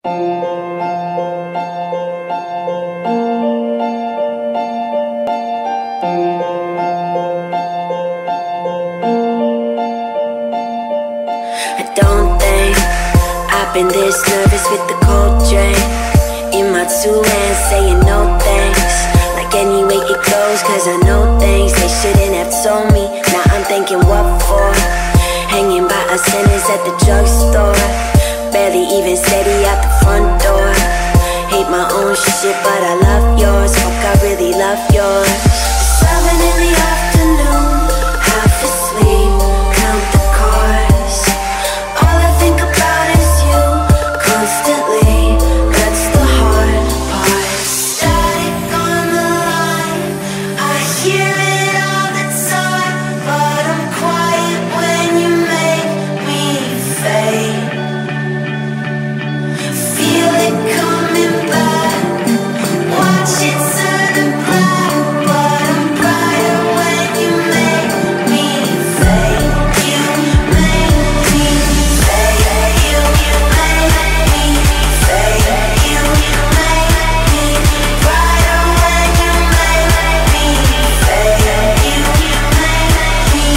I don't think I've been this nervous with the cold drink in my two hands, saying no thanks. Like any way it goes, cause I know things they shouldn't have told me. Now I'm thinking what for? Hanging by a sentence at the drugstore, barely even steady out the front door. Hate my own shit, but I love yours. Fuck, I really love yours. 7 in the afternoon, half asleep, count the cars. All I think about is you, constantly. That's the hard part. Static on the line, I hear it all the time, but I'm quiet when you make me fade. Feel it coming back, watch it turn to black, but I'm brighter when you make me fade. You make me fade. You make me fade. You make me brighter when you make me fade. You make me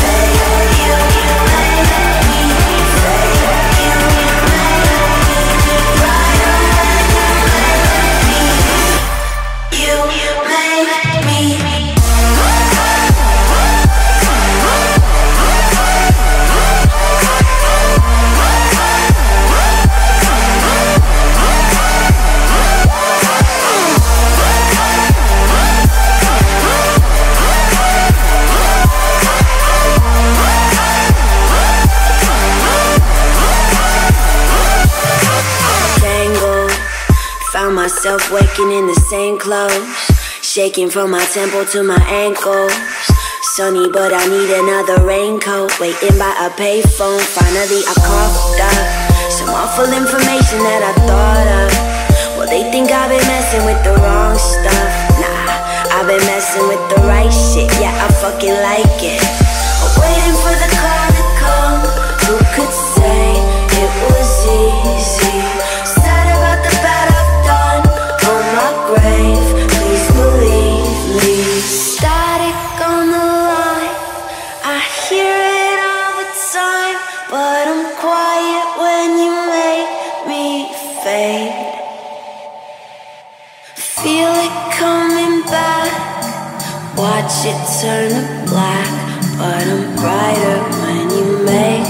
fade. You make me fade. You make me brighter when you make me. Tangled, found myself waking in the same clothes, shaking from my temple to my ankles. Sunny, but I need another raincoat. Waiting by a payphone, finally I coughed up some awful information that I thought of. Well, they think I've been messing with the wrong stuff. Nah, I've been messing with the right shit. Yeah, I fucking like it. Waiting for the call to come. Who could say it was easy? Sad about the bad I've done on my grave. Please believe me. Static on the line, I hear it all the time, but I'm quiet when you make me fade. Feel it coming back, watch it turn to black, but I'm brighter when you make